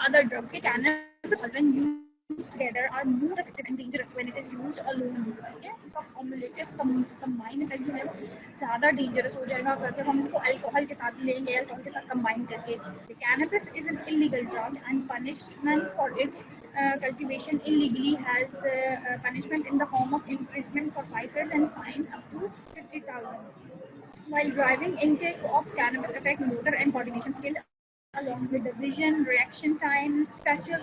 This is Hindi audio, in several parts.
other drugs. Cannabis when used together are more effective and dangerous when it is used alone. ठीक है, इसका cumulative combined effect जो है वो ज़्यादा dangerous हो जाएगा अगर जब हम इसको अल्कोहल के साथ लेंगे, अल्कोहल के साथ combine करके. Cannabis is an illegal drug and punishment for its cultivation illegally has punishment in the form of imprisonment for 5 years and fine up to 50,000. While driving, intake of cannabis affect motor and coordination skill along with the vision, reaction time, spatial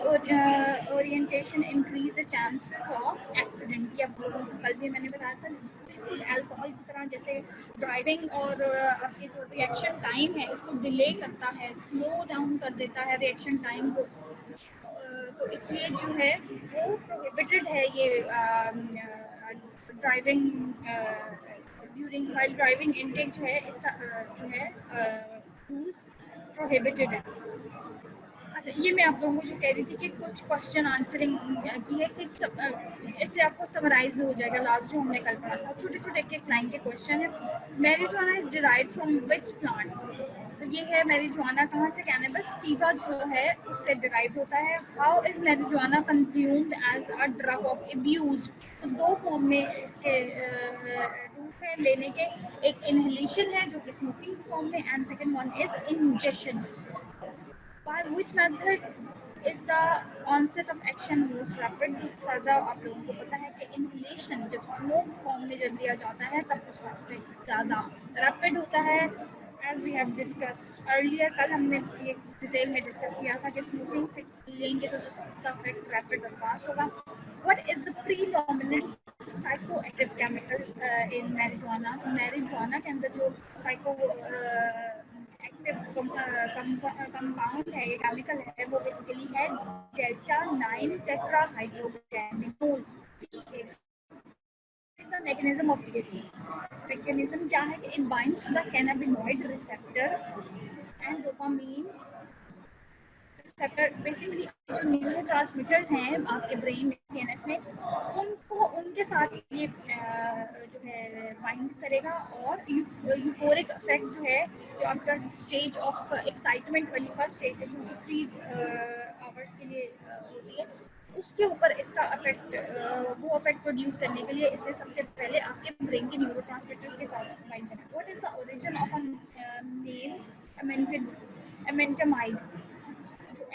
orientation, increase the chances of accident. ये आप लोगों को कल भी मैंने बताया था, बिल्कुल अल्कोहल की तरह जैसे ड्राइविंग और आपके जो रिएक्शन टाइम है उसको डिले करता है, स्लो डाउन कर देता है रिएक्शन टाइम को. तो इसलिए जो है वो प्रोहिबिटेड है ये driving during while driving intake जो है इसका जो है यूज प्रोहिबिटेड है. अच्छा, ये मैं आप लोगों को जो कह रही थी कि कुछ क्वेश्चन आंसरिंग की है कि इससे आपको समराइज भी हो जाएगा लास्ट जो हमने कल पढ़ा था. छोटे छोटे एक लाइन के क्वेश्चन है. Marijuana is derived from which plant. तो ये है मैरिजुआना कहाँ से. कैनबिस सटिवा जो है उससे डिराइव होता है. How is marijuana consumed as a drug of abuse. तो दो फॉर्म में इसके रूट है लेने के. एक इनहेलेशन है जो कि स्मोकिंग फॉर्म में and second one is injection. By which method is the onset of action most rapid. ज़्यादा आप लोगों को पता है कि इनहेलेशन जब स्मोक फॉर्म में जब लिया जाता है तब उसका इफेक्ट ज़्यादा रैपिड होता है. As we have discussed earlier, कल हमने ये डिटेल में डिस्कस किया था कि स्मोकिंग से लेंगे तो इसका इफेक्ट रैपिड और फास्ट होगा. What is the predominant psychoactive chemical in marijuana. तो marijuana के अंदर जो psycho कंपाउंड है, ये केमिकल है, वो बेसिकली है delta 9 टेट्राहाइड्रोकेनोल. The mechanism of THC. Mechanism क्या है कि it binds to the cannabinoid receptor and dopamine receptor. Basically जो न्यूरोट्रांसमीटर्स हैं आपके ब्रेन में, सीएनएस में, उनको उनके साथ ये जो है बाइंड करेगा और यूफोरिक इफेक्ट जो है, जो आपका स्टेज ऑफ एक्साइटमेंट वाली फर्स्ट स्टेज है जो 3 आवर्स के लिए होती है, उसके ऊपर इसका इफेक्ट वो इफेक्ट प्रोड्यूस करने के लिए इसने सबसे पहले आपके ब्रेन के न्यूरोट्रांसमीटर्स के साथ बाइंड करना. What is the origin of a name एमेंटामाइड.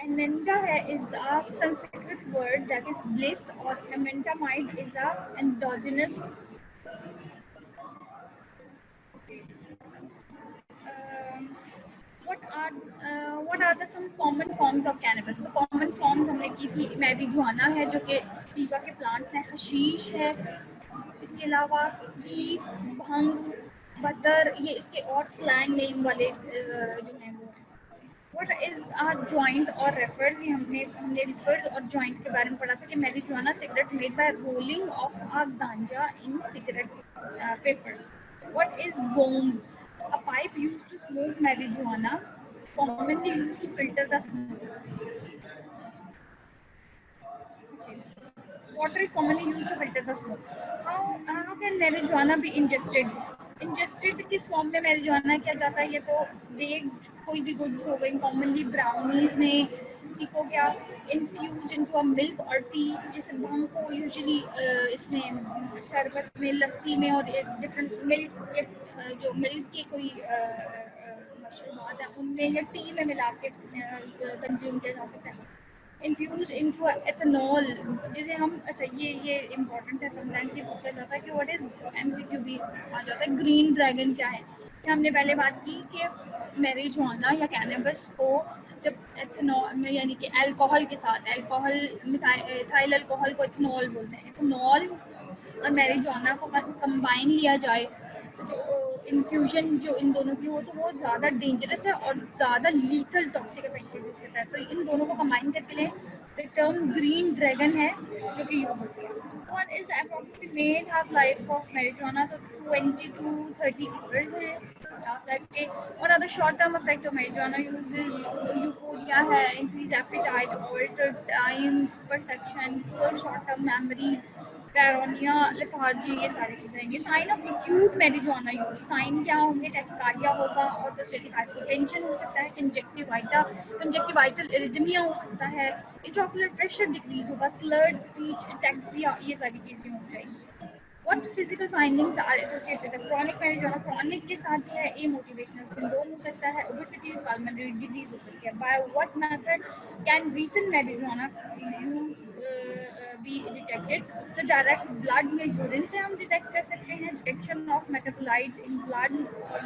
Ananta is the Sanskrit word that is bliss, or amentamide is the endogenous. What are the some common forms of cannabis? तो common forms हमने की थी. मैरिजुआना है जो कि सीगा के प्लांट्स हैं. हशीश है. इसके अलावा कीफ, भंग, बतर, ये इसके और स्लैंग नेम वाले जो हैं वो. What is a joint or refers? ये हमने refers और joint के बारे में पढ़ा था कि marijuana cigarette made by rolling of a ganja in cigarette paper. What is bomb? A pipe used to smoke marijuana, commonly used to filter the smoke. Okay. Water is commonly used to filter the smoke. How can marijuana be ingested? Ingested किस फॉर्म में मैरिजुआना किया जाता है? ये तो बेक्ड कोई भी गुड्स हो गई, कॉमनली ब्राउनीज में, ठीक हो गया. इन्फ्यूज इनटू अ मिल्क और टी, जैसे भंग को यूजुअली इसमें शरबत में, लस्सी में और डिफरेंट मिल्क जो मिल्क के कोई मशरूबात है उनमें या टी में मिला के कंज्यूम किया जा सकता है. इन्फ्यूज इनटू एथेनॉल, जिसे हम, अच्छा ये इम्पोर्टेंट है, समटाइम्स ये पूछा जाता है कि व्हाट इज एमसीक्यू भी आ जाता है. ग्रीन ड्रैगन क्या है? कि हमने पहले बात की कि मैरिजुआना या कैनबिस को जब एथेनॉल यानी कि अल्कोहल के साथ, अल्कोहल मिथाइल अल्कोहल को एथेनॉल बोलते हैं, एथेनॉल और मैरिजुआना को कंबाइन लिया जाए तो जो इन्फ्यूजन जो इन दोनों की हो तो वो ज़्यादा डेंजरस है और ज़्यादा लीथल टॉक्सिक इफेक्ट प्रोड्यूस करता है. तो इन दोनों को कंबाइन करके लें तो टर्म ग्रीन ड्रैगन है जो कि यूज होती है. One is approximate half life of marijuana, तो 20 to 30 आवर्स है हाफ लाइफ के. और other short term effect of marijuana usages euphoria है, increase appetite, altered time perception, poor short term memory, paranoia, lethargy, ये सारी चीज़ें आएंगी। Sign of acute marijuana use, sign क्या होंगे? टैकिकार्डिया होगा और तो हाइपोटेंशन हो सकता है, कंजक्टिवाइटल इरिथमिया हो सकता है, इंट्राओकुलर प्रेशर डिक्रीज होगा, स्लर्ड स्पीच, टैक्सिया, ये सारी चीज़ें हो जाएंगी। What physical findings are associated with chronic marijuana? Chronic के साथ जो है amotivational syndrome हो सकता है, obesity, pulmonary disease हो सकती है. By what method can recent marijuana use be detected? तो direct blood या urine से हम detect कर सकते हैं. Detection of metabolites in blood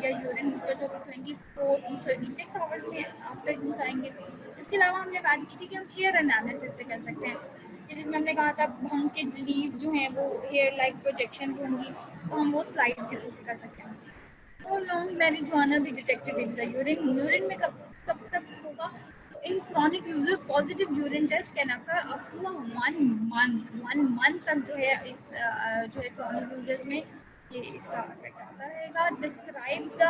या urine जो 24 to 36 hours में after use आएंगे. इसके अलावा हमने बात की थी कि हम hair analysis से कर सकते हैं, जिसमें हमने कहा था भंग के लीव्स जो हैं वो हेयर लाइक प्रोजेक्शन होंगी, तो हम वो स्लाइड के थ्रू कर सकते हैं। तो लॉन्ग मैरिजुआना भी detected in the urine, urine में कब तक होगा? तो in chronic user positive urine test can occur up to 1 month तक जो है इस जो है क्रॉनिक यूजर्स में ये इसका इफेक्ट आता रहेगा। Describe the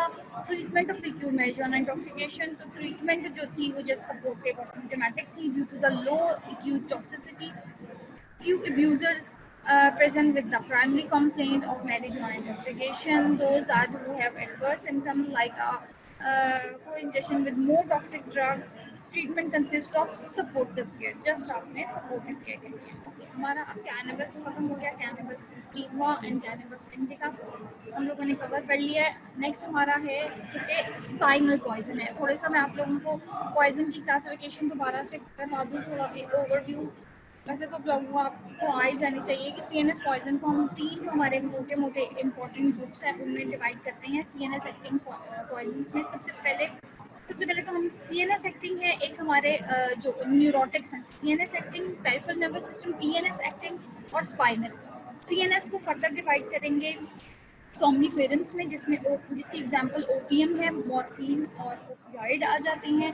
treatment of acute marijuana intoxication, तो ट्रीटमेंट जो थी वो जस्ट सपोर्टिव और सिम्टोमेटिक थी due to the low acute toxicity. Few abusers present with the primary complaint of marijuana intoxication. Those that who have adverse symptoms like co-ingestion with more toxic drug. Treatment consists of supportive care. Just आपने supportive care करनी है. Okay, हमारा अब cannabis खत्म हो गया. Cannabis sativa and cannabis indica हम लोगों ने कवर कर लिया है. नेक्स्ट हमारा है जो कि स्पाइनल पॉइजन है. थोड़ा सा मैं आप लोगों को पॉइजन की क्लासिफिकेशन दोबारा से करवा दूँ, थोड़ा एक ओवरव्यू. वैसे तो लोगों को आपको आ ही जानी चाहिए कि सीएनएस पॉइजन को हम 3 जो हमारे मोटे मोटे इंपॉर्टेंट ग्रुप्स हैं उनमें डिवाइड करते हैं. सीएनएस एक्टिंग पॉइजन में सबसे पहले तो हम सीएनएस एक्टिंग है एक हमारे जो न्यूरोटिक्स हैं, CNS acting, peripheral nervous system, PNS acting और स्पाइनल. सीएनएस को फर्दर डिवाइड करेंगे सोमनीफेरेंस में, जिसकी एग्जांपल ओपियम है, मॉर्फिन और ओपियाइड आ जाते हैं.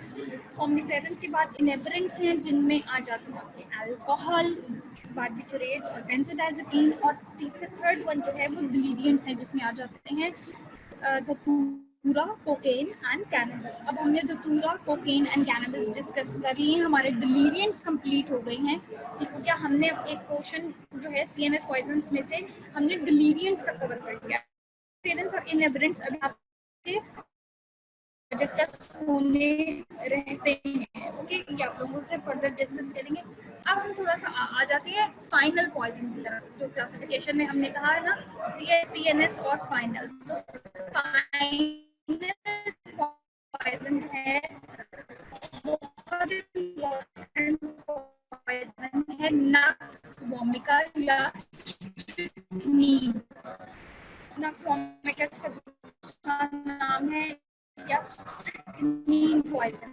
सोमनीफेरेंस के बाद इनेबरेंट्स हैं जिनमें आ जाते हैं आपके अल्कोहल, बार्बिचुरेट्स और बेंजोडाइजेपीन. और तीसरे थर्ड वन जो है वो डिलीरियंट्स हैं जिसमें आ जाते हैं धतूरा, कोकेन एंड कैनबिस. अब हमने धतूरा, कोकेन एंड कैनबिस डिस्कस कर लिए, हमारे डिलीरियंट्स कंप्लीट हो गए हैं. ठीक हो गया. हमने एक पोर्शन जो है सीएनएस पॉइजन्स में से हमने डिलीरियंट्स का कवर कर लिया. पेरेंट्स और इनएबरेंट्स अभी आपके डिस्कस होने रहते हैं. ओके, ये आप लोगों से फर्दर डिस्कस करेंगे. अब हम थोड़ा सा आ जाते हैं स्पाइनल पॉइजन की तरफ. जो क्लासिफिकेशन में हमने कहा है ना, सीएसपीएनएस और स्पाइनल. तो स्पाइनल पॉइजन जो है बहुत इम्पोर्टेंट पॉइजन है. नक्स वोमिका या स्ट्रिक्नीन. नक्स वोमिका का दूसरा नाम है या स्ट्रिक्नीन poison.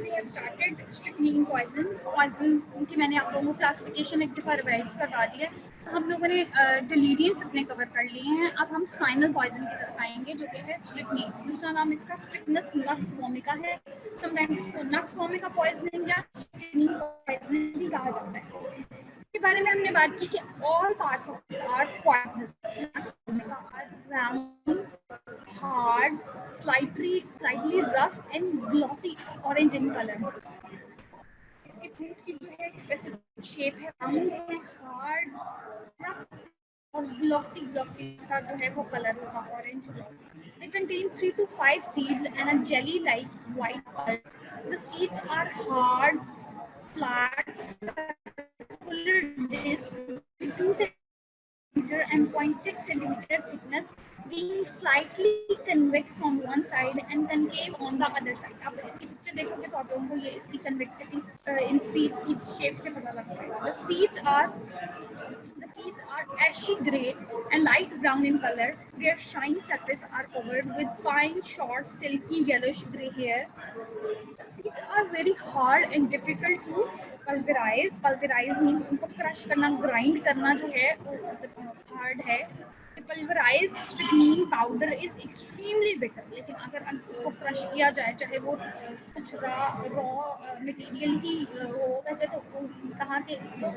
We have started strychnine poison की मैंने आप लोगों को क्लासिफिकेशन एक दफ़ा रिवाइज करवा दिया. हम लोगों ने डिलीरियंट्स अपने कवर कर लिए हैं. अब हम स्पाइनल पॉइजन की तरफ आएंगे जो कि है स्ट्रिक्नीन. दूसरा नाम इसका स्ट्रिक्नस नक्स वोमिका है. समटाइम्स इसको नक्स वोमिका पॉइजनिंग या स्ट्रिक्नीन पॉइजनिंग भी कहा जाता है. के बारे में हमने बात की कि all parts of this are poisonous. Nux vomica are round, hard, slightly rough and glossy orange in color. इसकी फ्रूट की जो है स्पेसिफिक शेप है, राउंड है, हार्ड, रफ और ग्लॉसी इसका जो है वो कलर होगा orange glossy. They contain 3 to 5 seeds and a jelly-like white pulp. The seeds are hard, flat, circular disc with 2 centimeter and 0.6 centimeter thickness, being slightly convex on one side and concave on the other side. आप इसकी पिक्चर देखोगे तो आप लोगों को ये इसकी convexity इन seeds की shape से पता लग जाएगा. The seeds are ashy gray and light brown in color. Their shiny surface are covered with fine, short, silky, yellowish gray hair. The seeds are very hard and difficult to pulverise means उनको क्रश करना, ग्राइंड करना जो है वो मतलब हार्ड है। Pulverise strychnine powder is extremely bitter, लेकिन अगर उसको क्रश किया जाए, चाहे वो कुछ रॉ मटेरियल ही हो, वैसे तो कहा कि इसको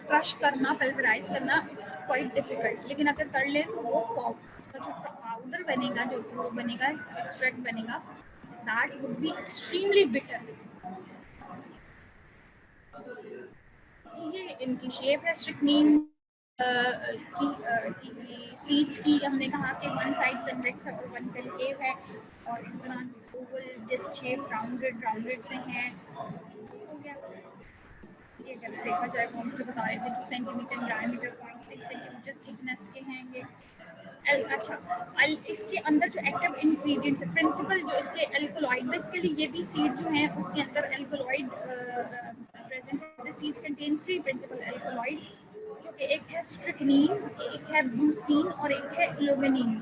क्रश करना, पल्वराइज करना इट्स क्वाइट डिफिकल्ट, लेकिन अगर कर ले तो वो उसका जो पाउडर बनेगा, जो वो बनेगा, एक्सट्रैक्ट बनेगा, that would be extremely bitter. ये इनकी शेप है स्ट्रिक्नीन की सीड्स की। हमने कहा कि वन साइड कन्वेक्स है और वन कनकेव है, और इस तरह ओवल डिस्क शेप राउंडेड से हैं। हो गया ये, अगर देखा जाए वो मुझे बता रहे थे 2 सेंटीमीटर डायमीटर, 0.6 सेंटीमीटर थिकनेस के हैं ये। अच्छा, इसके अंदर जो एक्टिव इंग्रेडिएंट्स है, प्रिंसिपल जो इसके एल्कोलॉइड, बेसिकली ये भी सीड जो है उसके अंदर एल्कोलॉइड प्रेजेंट है। The seeds contain 3 principal alkaloid, जो कि एक है स्ट्रिक्नीन, एक है ब्रूसीन और एक है लोगेनिन।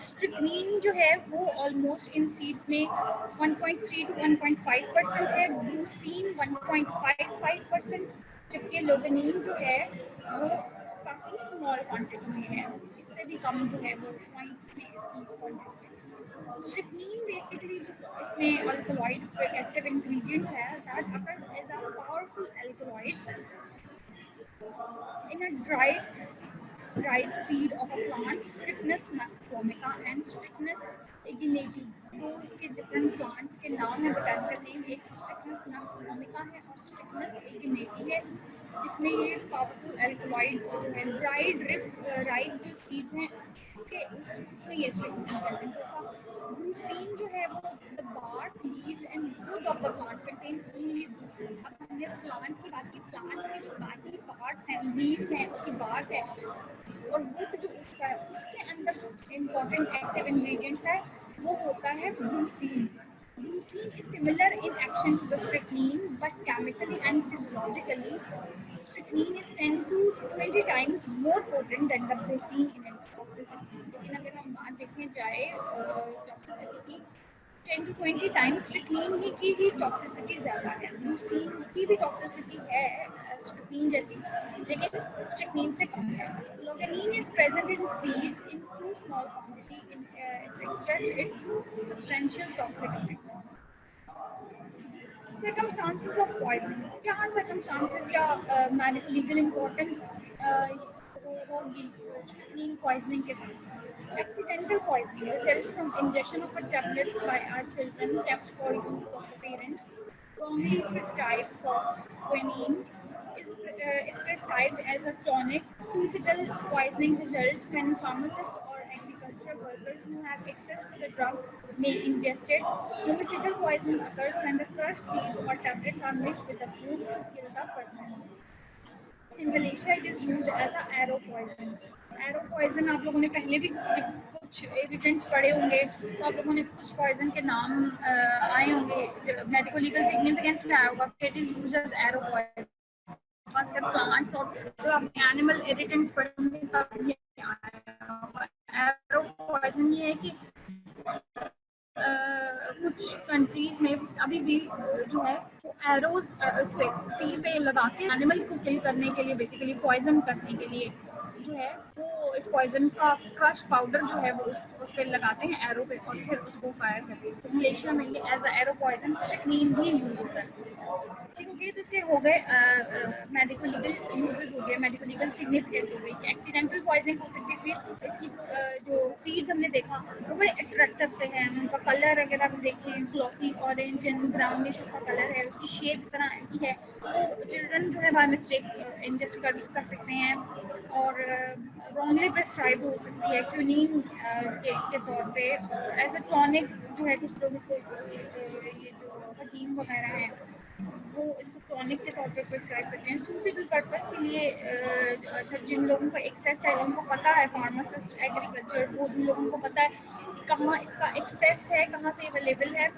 स्ट्रिक्नीन जो है वो ऑलमोस्ट इन सीड्स में 1.3 to 1.5% है, ब्रूसीन 1.55%, जबकि लोगेनिन जो है वो काफ़ी स्मॉल क्वांटिटी में है, इससे भी कम जो है वो पॉइंट्स में इसकी क्वांटिटी है। स्ट्रिक्नीन बेसिकली जो इसमें अल्कलॉइड एक्टिव इंग्रेडिएंट्स है, that occurs as a powerful alkaloid in a dried seed of a plant, Strychnus nux vomica and Strychnus ignati। दो इसके डिफरेंट प्लांट्स के नाम है, बोटैनिकल नेम, एक Strychnus nux vomica है और Strychnus ignati है, जिसमें ये पावरफुल एल्कलॉइड जो है राइड जो सीड्स हैं उसमें ये स्ट्रिक्निन प्रेजेंट होगा। ब्रूसीन जो है वो the bark, leaves and wood of the plant contain only brucine. अब हमने प्लांट की बात की, प्लांट के जो बाकी पार्ट्स हैं, लीव्स हैं, उसकी बार्क है और वुड जो उसका है, उसके अंदर जो इम्पोर्टेंट एक्टिव इंग्रेडिएंट्स है वो होता है ब्रूसीन। Brucine is similar in action to the strychnine, but chemically and physiologically, strychnine is 10 to 20 times more potent than the brucine in its toxicity। लेकिन अगर हम बात देखने जाए टॉक्सिसिटी की, 10 to 20 टाइम्स स्ट्रिक्नीन की ही टॉक्सिसिटी ज़्यादा है। ब्रूसीन की भी टॉक्सिसिटी है स्ट्रिक्नीन जैसी, लेकिन स्ट्रिक्नीन से कम है। Loganin is present in seeds in too small quantity in its extract its substantial toxic effect. Circumstances of poisoning, क्या circumstances या लीगल इम्पोर्टेंस होगी स्ट्रिक्नीन पॉइजनिंग के साथ? Accidental poisoning results from ingestion of a tablets by our children kept for use of the parents, wrongly prescribed for quinine is prescribed as a tonic. Suicidal poisoning results when pharmacists or agricultural workers who have access to the drug may ingest it. Homicidal poisoning occurs when the crushed seeds or tablets are mixed with the food to kill the person. In Malaysia, it is used as a arrow poison. Arrow poison आप लोगों ने पहले भी कुछ इरिटेंट्स पढ़े होंगे, तो आप लोगों ने कुछ पॉइजन के नाम आए होंगे, मेडिको लीगल सिग्निफिकेंस में आया होगा। It is used as arrow poison, खासकर प्लांट्स और जो आपने एनिमल इरिटेंट्स पढ़े होंगे तब ये आया होगा। एरो पॉइजन ये है कि कुछ कंट्रीज में अभी भी जो है वो एरोज उस पे तीर पे लगा के एनिमल को किल करने के लिए, बेसिकली पॉइजन करने के लिए जो है वो इस पॉइजन का क्रश पाउडर जो है वो उस पे लगाते हैं एरो पे और फिर उसको फायर करते हैं। तो मलेशिया में ये एज अ एरो पॉइजन स्ट्रिक्नीन भी यूज होता है। ठीक हो गई, तो इसके हो गए मेडिको लीगल यूजेस हो गए, मेडिको लीगल सिग्निफिकेंस हो गई। एक्सीडेंटल पॉइजनिंग हो सकती है, इसकी जो सीड्स हमने देखा वो बड़े अट्रैक्टिव से हैं, उनका कलर अगर आप देखें ग्लॉसी ऑरेंज एंड ब्राउनिश उसका कलर है, उसकी शेप इस तरह की है, तो चिल्ड्रन जो है बाय मिस्टेक इंजेस्ट कर सकते हैं और रॉन्गली प्रिस्क्राइब हो सकती है क्विनीन के तौर पे एज अ टॉनिक। जो है कुछ लोग इसको ये जो हकीम वगैरह हैं वो इसको टॉनिक के तौर पे प्रिस्क्राइब करते हैं सुसाइडल पर्पस के लिए। अच्छा, जिन लोगों का एक्सेस है, जिनको पता है, फार्मासिस्ट, एग्रीकल्चर, वो उन लोगों को पता है कि कहाँ इसका एक्सेस है, कहाँ से अवेलेबल है।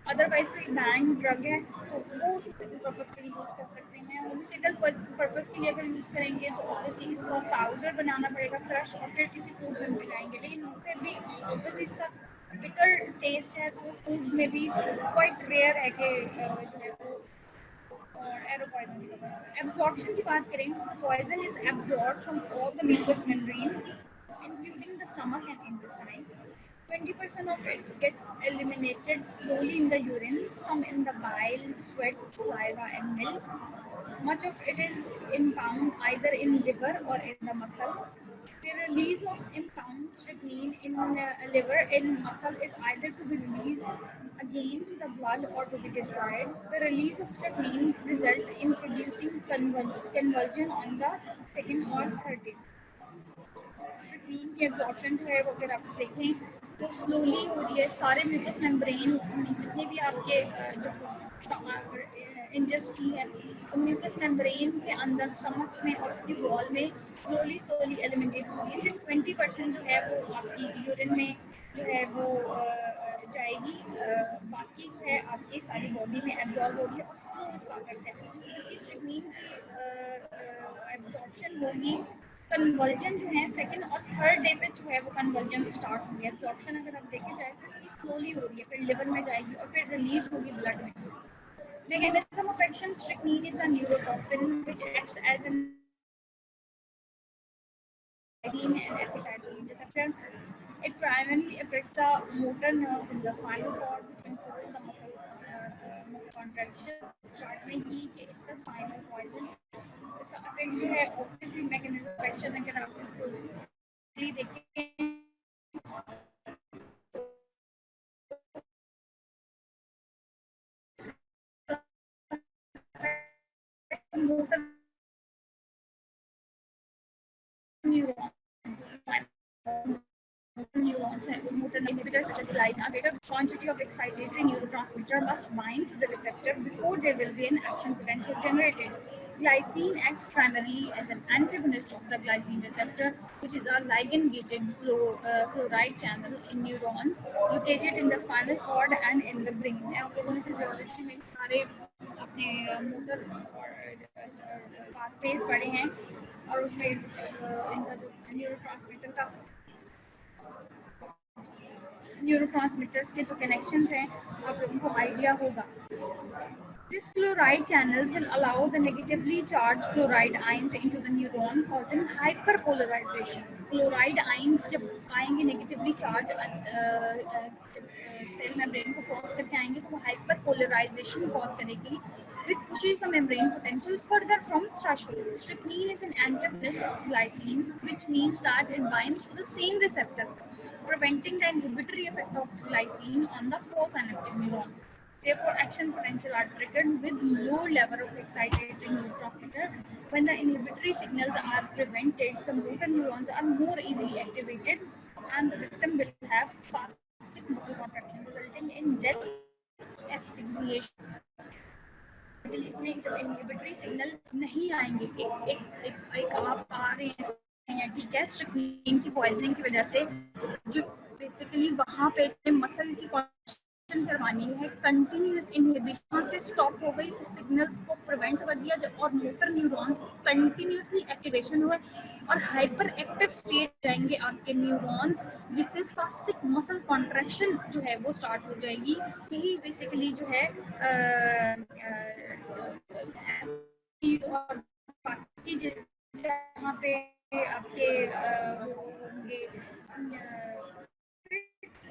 अदरवाइज तो ये बैन ड्रग है, तो वो सुसाइडल पर्पस के लिए यूज़ कर सकते हैं। होमिसाइडल पर्पस के लिए अगर यूज़ करेंगे तो ऑब्वियसली इसका पाउडर बनाना पड़ेगा क्रश और फिर किसी फूड में मिलाएंगे, लेकिन फिर भी ऑब्वियसली इसका बिटर टेस्ट है, तो फूड में भी क्वाइट रेयर है कि जो है वो और एरो पॉइजन एब्जॉर्प्शन की बात करें तो poison is absorb from all the mucous membrane including the stomach and intestine. 20% of it gets eliminated slowly in the urine, some in the bile, sweat, saliva, and milk. Much of it is impound either in liver or in the muscle. The release of impound strychnine in liver in muscle is either to be released again to the blood or to be destroyed. The release of strychnine results in producing convulsion on the second or third day. स्ट्रिक्नीन की एब्जॉर्प्शन जो है वो अगर आप देखें तो स्लोली हो रही है सारे म्यूकस मेम्ब्रेन जितने भी आपके जब इंजेस्ट की है तो म्यूकस मेम्ब्रेन के अंदर स्टमक में और उसकी वॉल में स्लोली एलिमिनेट हो रही है सिर्फ 20% जो है वो आपकी यूरिन में जो है वो जाएगी बाकी जो है आपकी सारी बॉडी में एब्जॉर्ब होगी और स्लो इसका इफेक्ट है इसकी स्ट्रिक्नीन की एब्जॉर्प्शन होगी कन्वर्जन जो है सेकंड और थर्ड डे पे जो है वो कन्वर्जन स्टार्ट होगी एब्जॉर्प्शन अगर आप देखे जाए तो इसकी स्लोली हो रही है फिर लिवर में जाएगी और फिर रिलीज होगी ब्लड में mechanism of action strychnine is a neurotoxin which acts as an glycine and acetylcholine receptor. It primarily affects the motor nerves in the spinal cord which control the muscle contraction. Start में ही कि it's a sign of poison. इसका effect जो है obviously mechanism of action अगर आप इसको देखें motor neurons neurons motor inhibitors such as glycine, a greater quantity of excitatory neurotransmitter must bind to the receptor before there will be an action potential generated. Glycine acts primarily as an antagonist of the glycine receptor, which is a ligand-gated chloride channel in neurons located in the spinal cord and in the brain. आप लोगों ने फिजियोलॉजी में सारे अपने मोटर पाथवेज पढ़े हैं और उसमें इनका जो न्यूरोट्रांसमीटर्स के जो कनेक्शंस हैं आप लोगों को आइडिया होगा. This chloride channels will allow the negatively charged chloride ions into the neuron, causing hyperpolarization. Chloride ions जब आएंगे negatively charged सेल मेम्ब्रेन को क्रॉस करके आएंगे तो वो hyperpolarization cause करेगी, which pushes the membrane potential further from threshold. Strychnine is an antagonist of glycine, which means that it binds to the same receptor, preventing the inhibitory effect of glycine on the postsynaptic neuron. Therefore, action potential are triggered with low level of excitatory neurotransmitter. When the inhibitory signals are prevented, the motor neurons are more easily activated, and the victim will have spastic muscle contraction, resulting in death, asphyxiation. इसमें जब इनहिबिटरी सिग्नल नहीं आएंगे एक आप आ रहे हैं ठीक है स्ट्रिक्नीन की पॉइजनिंग की वजह से जो बेसिकली वहाँ पे मसल की कॉन्ट्रैक्शन करवानी है कंटिन्यूअस इनहिबिशन से स्टॉप हो गई उस सिग्नल्स को प्रिवेंट कर दिया और मोटर न्यूरॉन्स को कंटिन्यूअसली एक्टिवेशन हुए और हाइपर एक्टिव स्टेट जाएंगे आपके न्यूरॉन्स जिससे स्पास्टिक मसल कॉन्ट्रैक्शन जो है वो स्टार्ट हो जाएगी. यही बेसिकली जो है और बाकी जहाँ पे आपके होंगे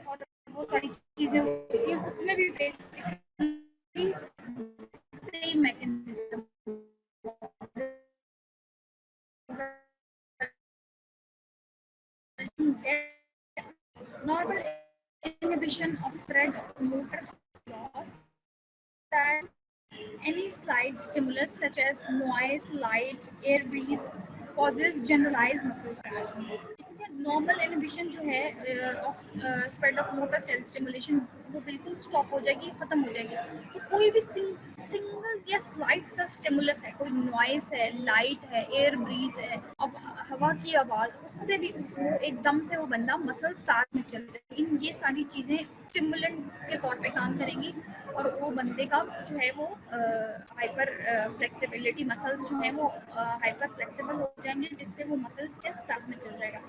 और वो सारी चीजें होती हैं उसमें भी basically same mechanism normal inhibition of spread of motor loss that any slight stimulus such as noise, light, air breeze causes generalized muscle spasm. Normal inhibition जो है of spread of motor cell stimulation वो बिल्कुल स्टॉप हो जाएगी खत्म हो जाएगी. तो कोई भी सिंगल या स्लाइट सा स्टिमुलस है कोई नॉइस है लाइट है एयर ब्रीज है अब हवा की आवाज़ उससे भी उसको एकदम से वो बंदा मसल साथ में चल जाएगी. ये सारी चीज़ें स्टिमुलेंट के तौर पे काम करेंगी और वो बंदे का जो है वो हाइपर फ्लेक्सिबिलिटी मसल्स जो है वो हाइपर फ्लेक्सिबल हो जाएंगे जिससे वो मसल्स के स्पास में चल जाएगा.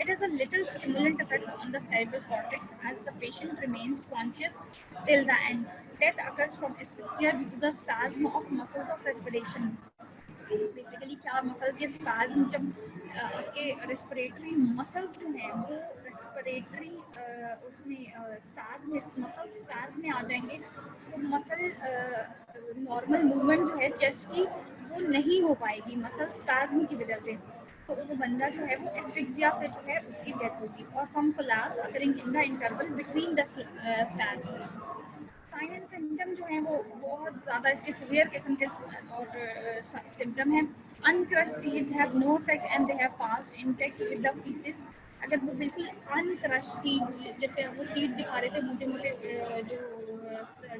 It has a little stimulant effect on the cerebral cortex as the patient remains unconscious till the end. Death occurs from asphyxia due to the spasm of muscles of respiration. Basically क्या मसल के स्पैज्म जब आपके रेस्पिरेटरी मसल्स जो हैं वो रेस्पिरेटरी उसमें स्पैज्म मसल स्पैज्म में आ जाएंगे तो मसल नॉर्मल मूवमेंट जो है चेस्ट की वो नहीं हो पाएगी मसल स्पैज्म की वजह से। तो वो बंदा जो है वो एस्फिक्सिया से जो है उसकी डेथ होगी और from collapse occurring in the interval between the spasm. Sign and symptom जो हैं वो बहुत ज़्यादा इसके सिवियर किस्म के और सिम्टम हैं। Uncrushed seeds have no effect and they have passed intact with the faeces. अगर वो बिल्कुल अनक्रश सीड्स जैसे वो सीड दिखा रहे थे मोटे मोटे जो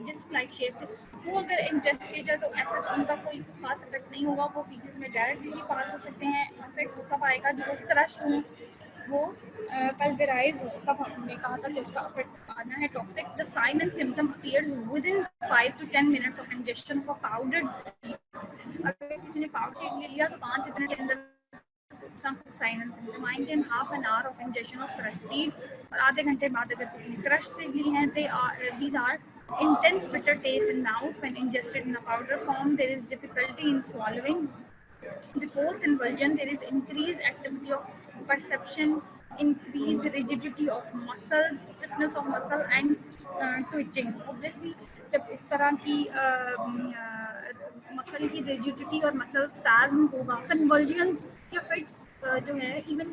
डिस्क लाइक शेप थे वो अगर इंजेस्ट किए जाए तो ऐसा उनका कोई खास इफेक्ट नहीं होगा, वो फीसेस में डायरेक्टली पास हो सकते हैं। इफेक्ट कब आएगा जब वो क्रश्ड हों वो पल्वेराइज हो तब हमने कहा था कि उसका इफेक्ट आना है toxic. The sign and symptom appears within 5 to 10 minutes of injection of a powdered seeds. अगर किसी ने पाउडर सीड ले लिया तो 5 मिनट के अंदर some sign and symptom आएंगे in half an hour of ingestion of crushed seed। और आधे घंटे बाद अगर किसी ने क्रश सीड ली हैं these are intense bitter taste in mouth when ingested in a powder form। there is difficulty in swallowing। before convulsion there is increased activity of perception, increased rigidity of muscles, stiffness of muscle and twitching। obviously जब इस तरह की मसल की रिजिडिटी और मसल स्पैज्म होगा, कन्वर्जन्स या फिट्स जो है इवन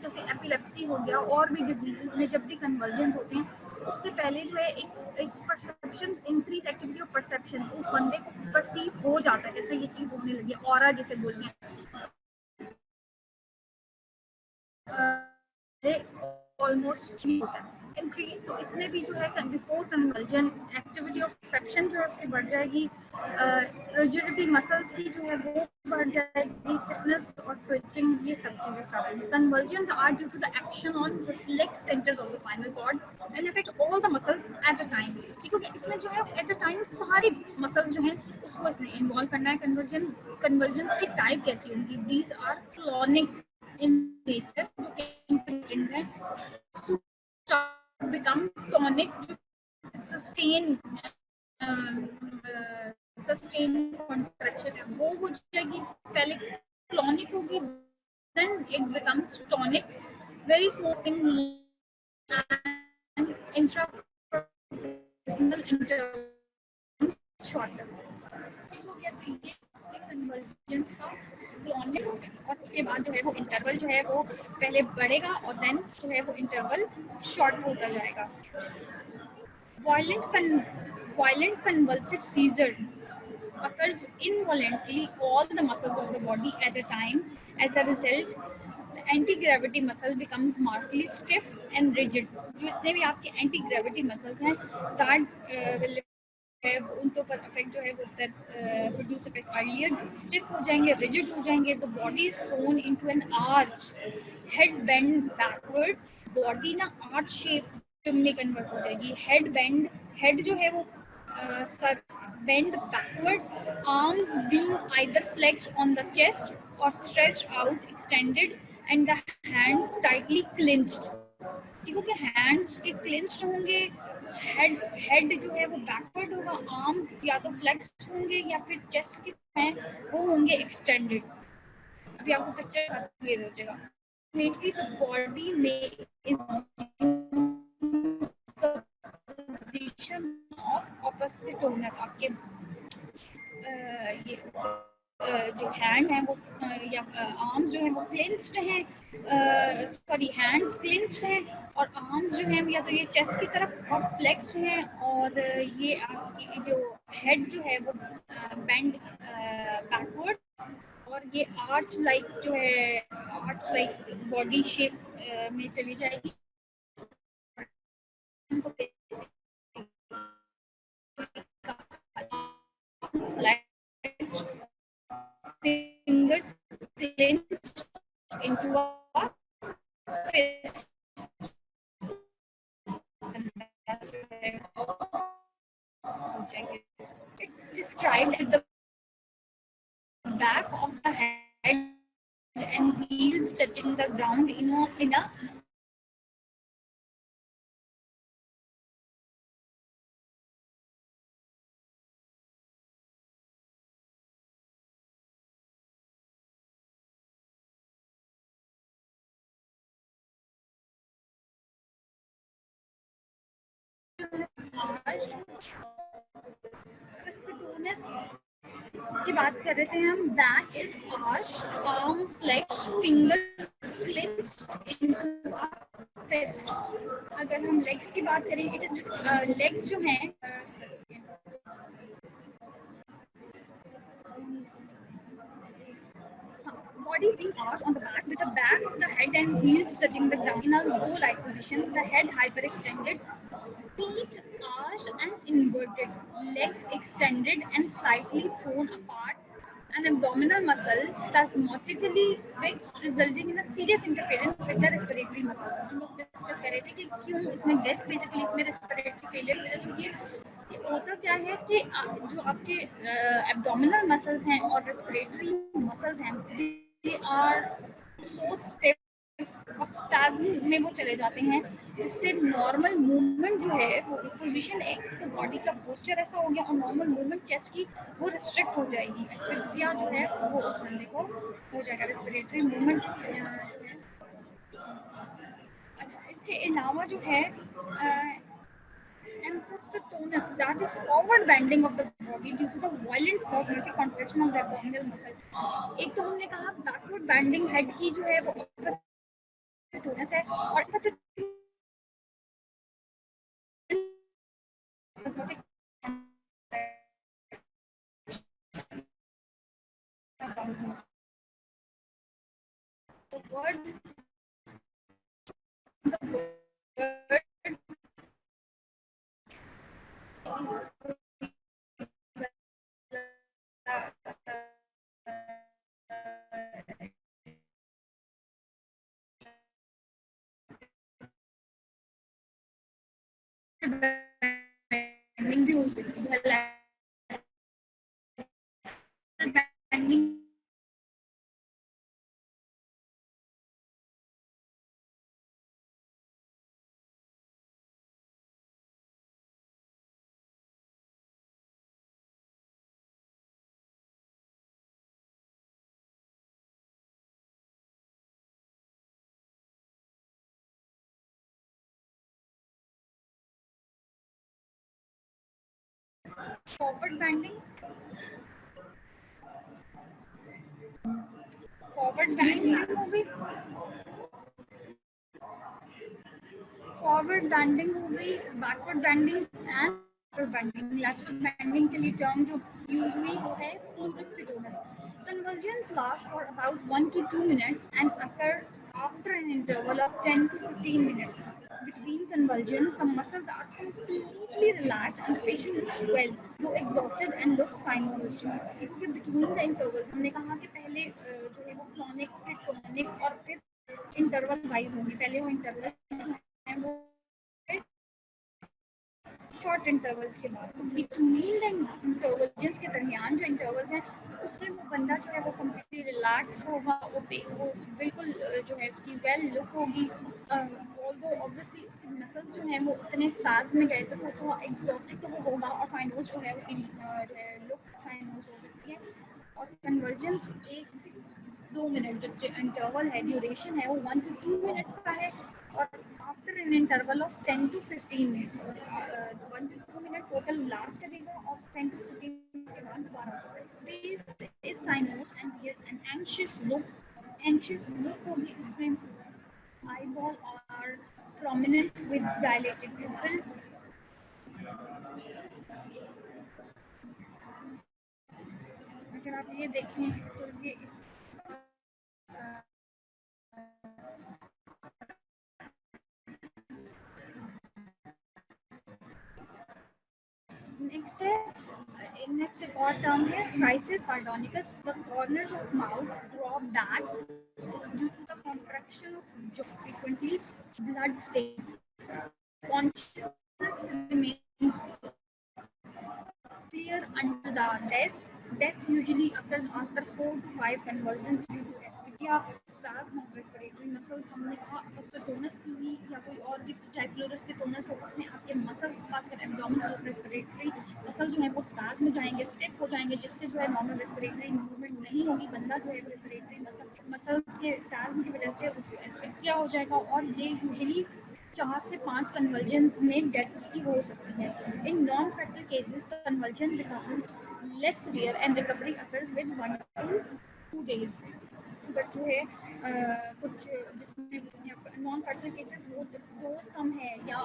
जैसे एपिलेप्सी हो गया और भी डिजीजेस में जब भी कन्वर्जन्स होते हैं तो उससे पहले जो है एक perception increase activity of perception उस बंदे को परसीव हो जाता है कि अच्छा ये चीज़ होने लगी है, ऑरा जिसे बोलते हैं ऑलमोस्ट होता है इंक्रीज। तो इसमें भी जो है before conversion activity of perception जो है उसकी बढ़ जाएगी, रिजिडिटी मसल्स की जो है वो बढ़ जाएगी, स्टिफनेस और ट्विचिंग ये सब चीजें स्टार्ट होंगी। Convulsions are due to the action on reflex centres of the spinal cord and affect all the muscles at a time. ठीक है, इसमें जो है एट अ टाइम सारी मसल्स जो हैं उसको इसने इन्वॉल्व करना है। कन्वर्जन्स की टाइप कैसी होंगी? These are clonic in nature जो कि important है to become tonic to sustain sustain contraction है वो हो जाएगी, पहले क्लॉनिक होगी then it becomes tonic very smoothing and intrapersonal interval shorter। हो गया तो ये कन्वर्जेंस का क्लॉनिक और उसके बाद जो है वो इंटरवल जो है वो पहले बढ़ेगा और देन जो है वो इंटरवल शॉर्ट होता जाएगा। violent convulsive seizure occurs involuntarily all the muscles of the body at a time। as a result the anti-gravity muscle becomes markedly stiff and rigid। जो इतने भी आपके एंटी ग्रेविटी मसल्स हैं that will है उनके ऊपर इफेक्ट जो है वो प्रोड्यूस इफेक्ट अर्लियर स्टिफ हो जाएंगे, रिजिड हो जाएंगे। तो body is thrown into an arch, head bend backward, body ना आर्च शेप में कन्वर्ट हो जाएगी। हेड बेंड, हेड जो है वो सर bend backward, arms being either flexed on the chest और stretched out extended and the hands tightly clenched. ठीक है कि हैंड्स के क्लिंच्ड होंगे, हेड जो है वो बैकवर्ड होगा, आर्म्स या तो फ्लेक्स्ड होंगे या फिर चेस्ट के हैं वो होंगे एक्सटेंडेड। अभी आपको पिक्चर क्लियर हो जाएगा। मेनली द बॉडी में is position of opposite owner. आपके ये जो हैंड है वो या आर्म्स जो है वो क्लिंच्ड हैं, सॉरी हैंड्स क्लिंच्ड हैं और आर्म्स जो हैं या तो ये चेस्ट की तरफ और फ्लेक्स्ड हैं और ये आपकी जो हेड जो है वो बेंड बैकवर्ड और ये आर्च लाइक जो है आर्च लाइक बॉडी शेप में चली जाएगी। Flexed, fingers clenched into a fist। It's described as the back of the head and heels touching the ground in a arch, tonus की बात कर रहे थे हम, back is arch, arm flexed, fingers clenched into a fist. अगर हम लेग्स की बात करें, इट इज लेग्स जो हैं body is being arched on the back with the back of the head and heels touching the ground in a bow-like position, the head hyperextended, feet arched and inverted, legs extended and slightly thrown apart, and abdominal muscles spasmodically fixed, resulting in a serious interference with the respiratory muscles. हम लोग डिस्कस कर रहे थे कि क्यों इसमें डेथ बेसिकली इसमें रेस्पिरेटरी फेलियर की वजह से होती है। कि होता क्या है कि जो आपके एब्डोमिनल मसल्स हैं और रेस्पिरेटरी मसल्स हैं, दे आर सो स्टिफ और स्पैज्म में वो चले जाते हैं, जिससे नॉर्मल मूवमेंट जो है वो पोजीशन, एक तो बॉडी का पोस्चर ऐसा हो गया और नॉर्मल मूवमेंट चेस्ट की वो रिस्ट्रिक्ट हो जाएगी, एस्फिक्सिया जो है वो उस बंदे को हो जाएगा, रेस्पिरेटरी मूवमेंट जो है। अच्छा, इसके अलावा जो है emphysiotonus, that is forward bending of the body due to the violent spasmodic contraction of the abdominal muscle। एक तो हमने कहा बैकवर्ड बेंडिंग हेड की जो है वो emphysiotonus है, और the word बेंडिंग भी हो सकती है, bending forward bending, forward bending हो गई, फॉरवर्ड बेंडिंग हो गई, backward bending and lateral bending। lateral bending के लिए टर्म जो यूज हुई वो है pluripotenus। Convulsions last for about 1 to 2 minutes and occur after an interval of 10 to 15 minutes. Between convulsions, the muscles are completely relaxed and the patient looks well, though exhausted and looks cyanovision। ठीक है, between the intervals हमने कहा कि पहले जो है वो clonic, फिर tonic और फिर इंटरवल वाइज होंगे। पहले वो इंटरवल जो है वो शॉर्ट इंटरवल्स के बाद, तो बिटवीन द इंटरवल्स के दरमियान जो इंटरवल्स हैं उसमें वो बंदा जो है वो कम्प्लीटली रिलैक्स होगा, वो बिल्कुल जो है उसकी वेल लुक होगी, ऑल्दो ऑब्वियसली उसकी मसल्स जो हैं वो इतने स्पाज्म में गए थे तो थोड़ा एग्जॉस्टेड तो वो होगा, और साइनोस जो है उसकी जो है लुक साइनोस हो सकती है। और कन्वर्जेंस 1 से 2 मिनट जो इंटरवल है, ड्यूरेशन है वो 1 to 2 मिनट्स का है, और after an interval of 10 to 15 minutes, 1 to 2 minute total last करेगा और 10 to 15 के बाद दोबारा। Face is cyanosed and bears an anxious look होगी इसमें, eyeball are prominent with dilated pupil। अगर आप ये देखें तो ये इस नेक्स्ट एक और टर्म है crisis sardonicus। The corners of mouth drop back due to the contraction of jaw frequently, blood stain, consciousness remains clear until the death usually occurs after 4 to 5 convulsions due to asphyxia, spasm of respiratory muscles। हमने कहा अपस्टोटोनस की ही या कोई और भी चाहे प्लूरिस्टोनस हो, उसमें आपके मसल्स खासकर एब्डोमिनल और रेस्पिरेटरी मसल जो है वो स्पाज्म में जाएंगे, स्टिफ हो जाएंगे, जिससे जो है नॉर्मल रेस्पिरेटरी मूवमेंट नहीं होगी, बंदा जो है रेस्पिरेटरी मसल्स के स्पाज्म की वजह से उसको एस्फिक्सिया हो जाएगा। और ये यूजुअली 4 से 5 कन्वर्जन्स में डेथ उसकी हो सकती है। In non fatal cases conversion becomes less severe and recovery occurs with 1 to 2 days. But जो है कुछ जिसमें नॉन फैटल केसेस वो डोज कम है या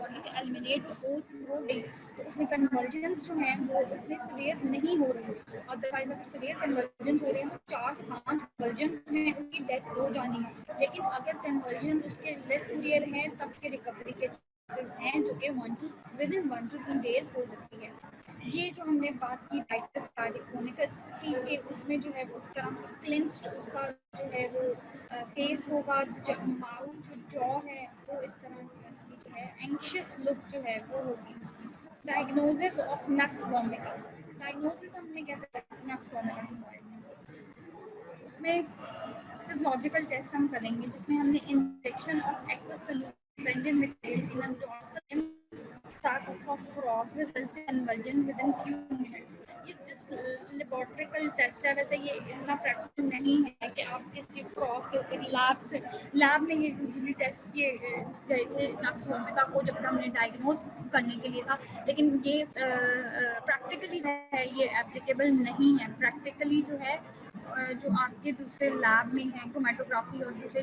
बॉडी से एलिमिनेट हो गई, तो उसमें कन्वर्जन्स जो हैं वो उसमें सीवियर नहीं हो रही उसको। अदरवाइज अगर सीवियर कन्वर्जन्स हो रहे हैं तो 4 से 5 कन्वर्जन्स में उसकी डेथ हो जानी है। लेकिन अगर कन्वर्जन उसके लेस सीवियर हैं तब उसके रिकवरी के चांसेस हैं जो कि विद इन 1 to 2 डेज हो सकती है। ये जो हमने बात की डाइसिस डायकोनिकस की, उसमें जो है उस तरह क्लिंस्ड उसका जो है वो फेस होगा, माउथ जो जॉ है वो इस तरह इसकी जो है एंग्शियस लुक जो है वो होगी उसकी। Diagnosis of nux vomica, diagnosis हमने कैसे करा नक्स वोमिका के बारे में, उसमें फिजियोलॉजिकल टेस्ट हम करेंगे जिसमें हमने injection of aqueous suspended material in a dorsal sac of a frog results in convulsion within few minutes। ये जिस लेबोरेटरिकल टेस्ट है, वैसे ये इतना प्रैक्टिकल नहीं है कि आप किसी फ्रॉग के ऊपर लैब में ये यूजुअली टेस्ट किए गए थे नक्स वोमिका को जब हमने डायग्नोज करने के लिए था। लेकिन ये प्रैक्टिकली है ये एप्लीकेबल नहीं है। प्रैक्टिकली जो है जो आपके दूसरे लैब में है क्रोमेटोग्राफी और दूसरे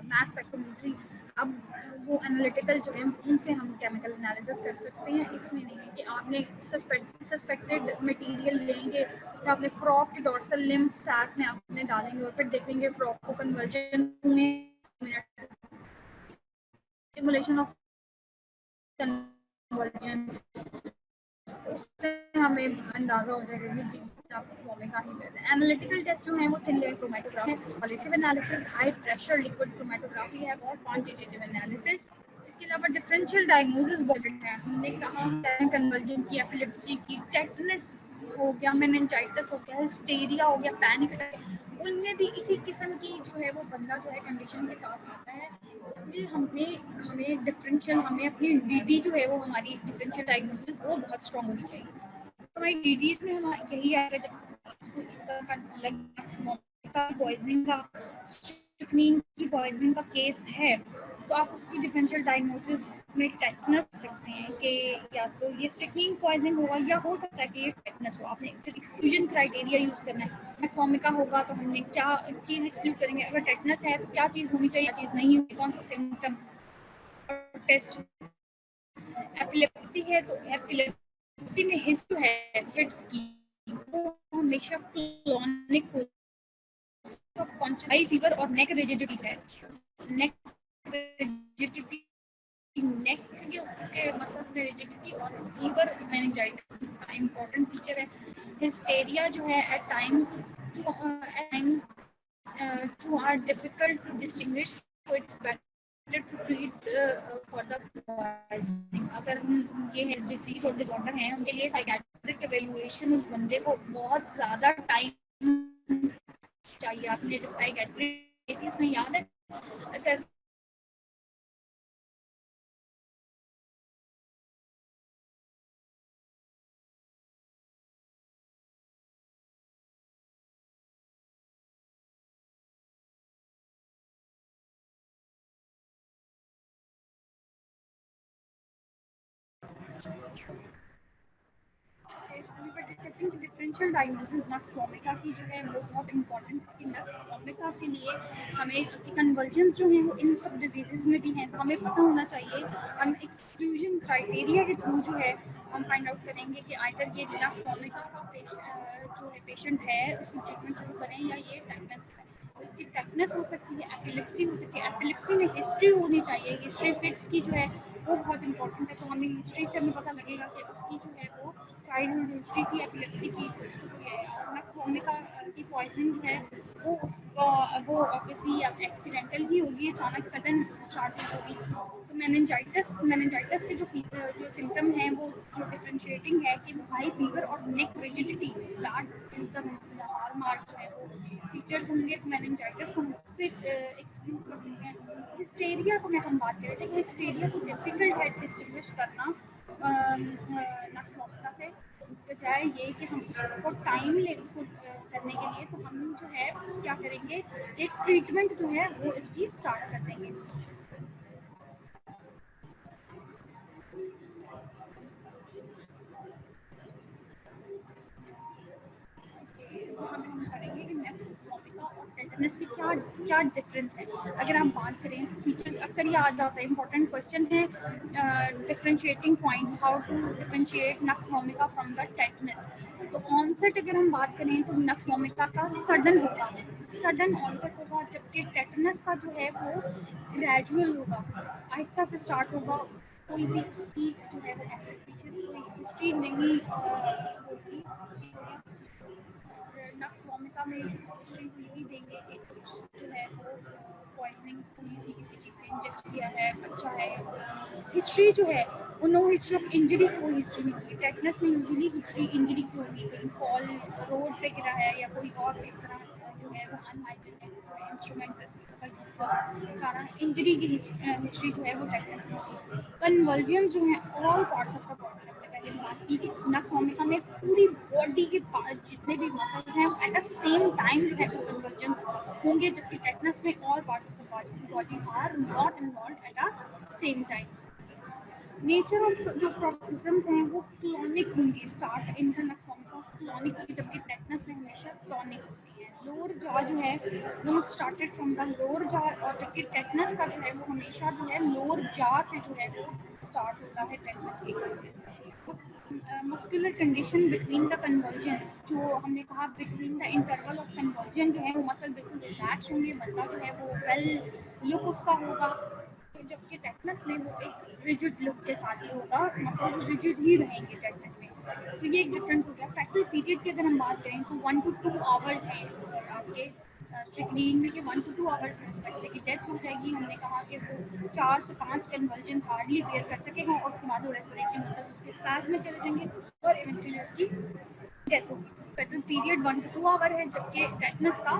मास स्पेक्ट्रोमेट्री, अब वो एनालिटिकल जो है उनसे हम केमिकल एनालिसिस कर सकते हैं। इसमें नहीं है कि आपने सस्पेक्टेड मटेरियल लेंगे तो आपने फ्रॉग के डॉर्सल लिम्फ सैक में आपने डालेंगे और फिर देखेंगे फ्रॉग को कन्वर्जन हुए, स्टिमुलेशन ऑफ कन्वर्जन, उससे हमें अंदाजा हो जाएगा कि जी वोमिका ही है। एनालिटिकल टेस्ट जो है वो thin layer chromatography, qualitative analysis, high pressure liquid chromatography है और क्वांटिटेटिव एनालिसिस। इसके अलावा डिफरेंशियल डायग्नोसिस बहुत है। हमने कहा कन्वर्जन की, एपिलेप्सी की, टेटनस हो गया, मेनिंजाइटिस हो गया, हिस्टेरिया हो गया, पैनिक अटैक, उनमें भी इसी किस्म की जो है वो बंदा जो है कंडीशन के साथ आता है। इसलिए हमें डिफरेंशियल, हमें अपनी डीडी जो है वो हमारी डिफरेंशियल डायग्नोसिस वो बहुत स्ट्रांग होनी चाहिए। तो हमारी डीडीज में हम यही आएगा जब इसको इस तरह का लग पॉइजनिंग का, स्ट्रिक्नीन की पॉइजनिंग का केस है तो आप उसकी डिफरेंशियल डायग्नोसिस में टेटनस सकते हैं कि या तो ये स्ट्रिक्नीन पॉइजनिंग होगा या हो सकता है कि ये टेटनस हो। आपने फिर एक्सक्लूजन क्राइटेरिया यूज करना है। एक्सोमिका होगा तो हमने क्या चीज़ एक्सक्लूड करेंगे, अगर टेटनस है तो क्या चीज़ होनी चाहिए, क्या चीज़ नहीं होगी, कौन सा सिम्टम टेस्ट। एपिलेप्सी है तो एपिलेप्सी में हिस्ट्री है फिट्स की, वो हमेशा क्लोनिक हो, हाई फीवर और नेक रिजिडिटी है। नेक रिजिडिटी, नेक के मसल्स में रिजिडिटी और फीवर मेनिंजाइटिस का इम्पोर्टेंट फीचर है। हिस्टेरिया जो है at times two are difficult to distinguish, so it's better to treat for the poisoning. अगर ये डिसीज और डिसऑर्डर है उनके लिए साइकियाट्रिक एवेल्युएशन उस बंदे को बहुत ज़्यादा टाइम चाहिए। आपने जब साइकियाट्रिक इसमें याद है assess discussing differential diagnosis nux vomica की जो है वो बहुत इंपॉर्टेंट है कि नक्स वोमिका के लिए हमें कन्वर्जन्स जो हैं वो इन सब डिजीज़ में भी हैं, तो हमें पता होना चाहिए। हम एक्सक्लूजन क्राइटेरिया के थ्रू जो है हम फाइंड आउट करेंगे कि आइदर ये नक्स वोमिका का जो है पेशेंट है उसकी ट्रीटमेंट शुरू करें या ये टेटनस है। तो इसकी टेटनस हो सकती है, एपिलेप्सी हो सकती है। एपिलेप्सी में हिस्ट्री होनी चाहिए, हिस्ट्री फिट्स की जो है वो बहुत इंपॉर्टेंट है। तो हमें हिस्ट्री से हमें पता लगेगा कि उसकी जो है वो चाइल्डहुड हिस्ट्री की एपिलेप्सी की, तो उसको जो है नक्स वोमिका की पॉइजनिंग जो है वो उसका वो ऑब्वियसली एक्सीडेंटल ही होगी, अचानक सडन स्टार्ट होगी। तो मेनिंजाइटिस के जो सिम्टम हैं वो जो डिफरेंशिएटिंग है कि हाई फीवर और neck rigidity, that is the hallmark जो है वो फीचर्स होंगे। तो मेनिंजाइटिस को उससे एक्सक्लूड कर सकते हैं। हिस्टेरिया को मैं हम बात कर रहे थे कि हिस्टेरिया को डिफिकल्ट है डिस्टिंग्विश करना नक्स वोमिका से। बजाय ये कि हम उसको टाइम ले उसको करने के लिए, तो हम जो है क्या करेंगे, एक ट्रीटमेंट जो है वो इसकी स्टार्ट कर देंगे। क्या डिफरेंस है। अगर आप बात करें तो फीचर्स अक्सर ये आ जाता है, इंपॉर्टेंट क्वेश्चन है differentiating points, how to differentiate nux vomica from the tetanus. तो ऑनसेट अगर हम बात करें तो नक्स वोमिका का सडन होगा, सडन ऑनसेट होगा, जबकि टेटनस का जो है वो ग्रेजुअल होगा, आहिस्ता से स्टार्ट होगा। कोई भी उसकी जो है वो ऐसे पीछे से कोई हिस्ट्री नहीं होगी। नक्स वोमिका में हिस्ट्री हुई भी देंगे कि कुछ जो है वो पॉइजनिंग हुई थी, किसी चीज़ से इंजेस्ट किया है, अच्छा है। हिस्ट्री जो है वो नो हिस्ट्री ऑफ इंजरी की हिस्ट्री नहीं होगी। टेटनस में यूजुअली हिस्ट्री इंजरी की होगी, कहीं फॉल रोड पे गिरा है या कोई और इस तरह जो है वो अनहाइजीनिक जो है इंस्ट्रूमेंट सारा इंजरी की हिस्ट्री जो है वो टेटनस में होगी। कन्वर्जन्स जो है all parts of the body, हमने पहले भी बात की कि नक्स वोमिका में पूरी बॉडी के जितने भी मसल्स हैं एट द सेम टाइम जो है वो कन्वर्जन्स होंगे, जबकि टेटनस में all parts of the body are not involve at the same time. Nature of जो प्रोटोजम्स हैं वो क्लॉनिक होंगे, स्टार्ट इनका नक्स वोमिका क्लॉनिक होगी, जबकि टेटनस में हमेशा टॉनिक होती है। लोअर जॉ जो है note started from the lower jaw, और जबकि टेटनस का जो है वो हमेशा जो है लोअर जॉ से जो है वो स्टार्ट होता है टेटनस के। Muscular condition between the conversion, जो हमने कहा between the interval of conversion जो है वो मसल बिल्कुल रिलैक्स होंगे, बंदा जो है वो वेल लुक उसका होगा, जबकि टेटनस में वो एक रिजिड लुक के साथ ही होगा, मसल्स रिजिड ही रहेंगे टेटनस में। तो ये एक डिफरेंट हो गया। फैटल पीरियड की अगर हम बात करें तो 1 to 2 आवर्स हैं आपके स्ट्रिक्नीन में, कि 1 to 2 आवर्स में उस बच्चे की डेथ हो जाएगी। हमने कहा कि वो 4 से 5 कन्वर्जन हार्डली बेयर कर सकेगा और उसके बाद वो रेस्पिरेटरी मसल उसके स्पैज में चले जाएंगे और इवेंचुअली उसकी डेथ होगी। फैटल पीरियड 1 to 2 आवर है, जबकि टेटनस का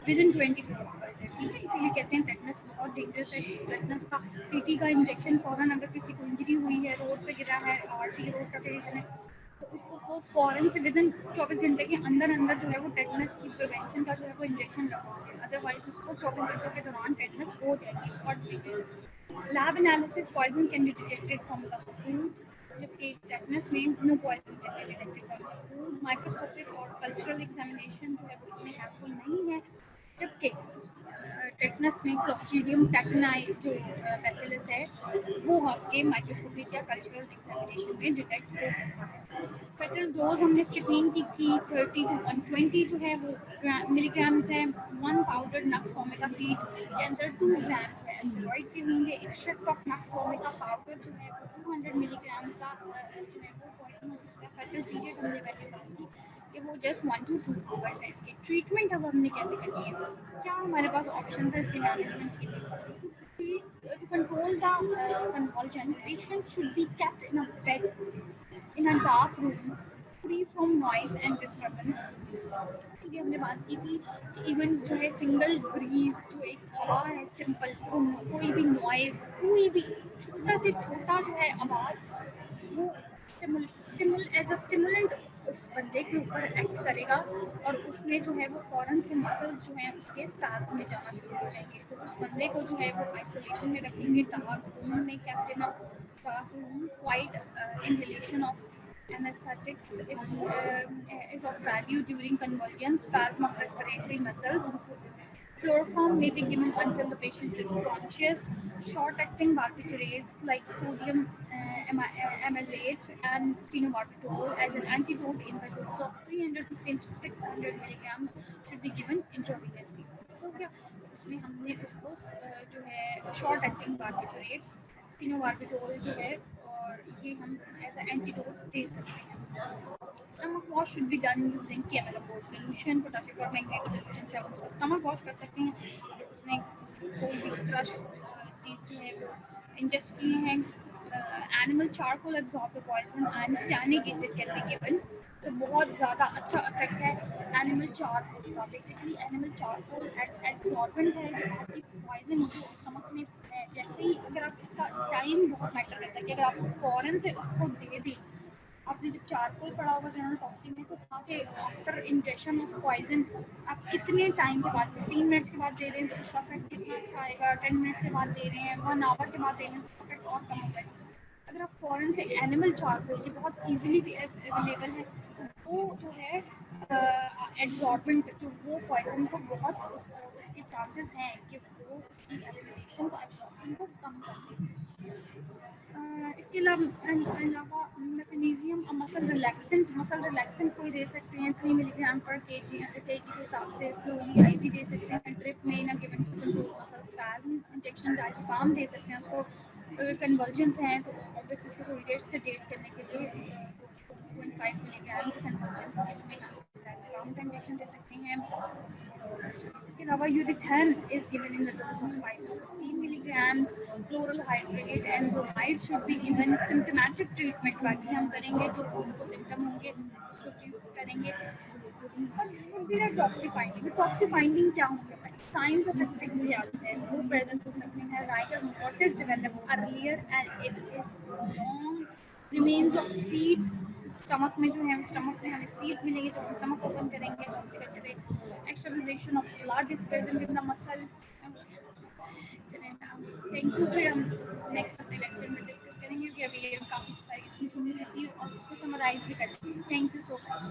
विद इन 24 आवर्स है। ठीक है, इसीलिए कहते हैं टेटनस बहुत डेंजरस है। टेटनस का टीटी का इंजेक्शन फौरन, अगर किसी को इंजरी हुई है, रोड पे गिरा है, आरटी रोड का पेशेंट है, तो उसको वो फौरन से विद इन 24 घंटे के अंदर अंदर जो है वो टेटनस की प्रिवेंशन का जो है वो इंजेक्शन लगवा दें, अदरवाइज उसको 24 घंटों के दौरान टेटनस हो जाएगी बहुत dangerous. Lab analysis poison can be detected from the food, जबकि टेटनस में no poison can be detected from the food. Microscopic और कल्चरल एग्जामिनेशन जो है वो इतने हेल्पफुल नहीं है, जबकि टेटनस में क्लोस्ट्रीडियम टेटनाई जो बैसिलस है वो आपके माइक्रोस्कोपिक या कल्चरल एग्जामिनेशन में डिटेक्ट हो सकता है। फेटल डोज हमने स्ट्रिक्नीन की 30 to 120 जो है वो मिलीग्राम्स है। 1 पाउडर नक्स वोमिका सीड के अंदर 2 ग्राम जो है एल्कलॉइड के होंगे। Extract of nux vomica powder जो है वो 200 मिलीग्राम का जो है वो पॉइजन हो सकता है। फेटल पीरियड हमने पहले बात की कि वो जस्ट 1 to 2 आवर्स है। इसकी ट्रीटमेंट अब हमने कैसे करनी है, क्या हमारे पास ऑप्शन है इसके मैनेजमेंट के लिए। To control the convulsion, patient should be kept in a bed in a dark room, free from noise and disturbance। ये हमने बात की थी कि इवन जो है सिंगल ब्रीज जो एक हवा है सिंपल, कोई भी नॉइज, कोई भी छोटा से छोटा जो है आवाज़, वो एज अ स्टिमुलेंट उस बंदे के ऊपर एक्ट करेगा और उसमें जो है वो फौरन से मसल्स जो हैं उसके स्पाज में जाना शुरू हो जाएंगे। तो उस बंदे को जो है वो आइसोलेशन में रखेंगे, डार्क रूम में, kept in a dark room, quite inhalation of anesthetics is of value during convulsion, spasm of respiratory muscles. Chloroform may be given until the patient is conscious. Short-acting barbiturates like sodium amylate and phenobarbital as an antidote in the dose of 300 to 600 milligrams should be given intravenously. तो क्या उसमें हमने उसको जो है शॉर्ट एक्टिंग बार्बिटरेट्स, फिनोबार्बिटोल जो है, और ये हम एज अ एंटीडोट दे सकते हैं। Stomach wash should be done using Camelopore solution, potassium permanganate solution से हम उसका stomach wash कर सकते हैं। अगर उसने कोई भी क्रश सीड्स जो है वो ingest किए हैं, animal charcoal absorb the poison and tannic acid can be given। तो बहुत ज़्यादा अच्छा इफेक्ट है एनिमल चारकोल का। बेसिकली एनिमल चारकोल एब्जॉर्बेंट है जो आपकी पॉइजन जो स्टमक में है। जैसे ही अगर आप इसका टाइम बहुत मैटर करता है कि अगर आप फौरन से उसको दे दें, आपने जब चारकोल पड़ा होगा जनरल टॉक्सी में, तो वहाँ पे आफ्टर इंजेक्शन ऑफ पॉइजन आप कितने टाइम के बाद, 15 मिनट्स के बाद दे रहे हैं तो उसका इफेक्ट कितना अच्छा आएगा, 10 मिनट्स के बाद दे रहे हैं, 1 आवर के बाद दे रहे हैं तो इफेक्ट और कम हो जाएगा। अगर आप फॉरन से एनिमल चारकोल, ये बहुत इजीली भी अवेलेबल है, तो वो जो है एब्जॉर्बेंट जो वो पॉइजन को बहुत उसके चांसेस हैं कि वो उसकी एलिमिनेशन को एब्जॉर्प्शन को कम कर दे। इसके अलावा मेग्नीशियम मसल रिलैक्सेंट कोई दे सकते हैं 3 मिलीग्राम पर केजी के हिसाब से, स्लोली आईवी दे सकते हैं, ड्रिप में in given to control muscle spasm, injection diazepam दे सकते हैं उसको। अगर कन्वर्जेंस हैं तो ऑब्वियसली उसको थोड़ी देर सेडेट करने के लिए 2.5 मिलीग्राम कन्वर्जेंस में डायज़ेपाम का इंजेक्शन दे सकते हैं। इसके अलावा urethane is given in the dose of 5 to 15 milligrams. Chloral hydrate and bromide should be given. Symptomatic treatment बाकी हम करेंगे, जो उसको सिम्टम होंगे उसको ट्रीट करेंगे। टॉक्सी फाइंडिंग, टॉक्सी फाइंडिंग क्या होंगे हमारी? साइंस ऑफ एस्फिक्सिया है वो प्रेजेंट हो सकते हैं। Rigor mortise develop earlier and it is long remains of seeds stomach में, जो है स्टमक में हमें सीड्स मिलेंगे जब हम स्टमक ओपन करेंगे टॉक्सी करते हुए। Extravasation of blood is present in the muscle. चलें थैंक यू, फिर हम नेक्स्ट अपने लेक्चर में डिस्कस करेंगे कि अभी ये काफ़ी सारी इसकी चीज़ें रहती है और इसको समराइज भी करेंगे। Thank you so much.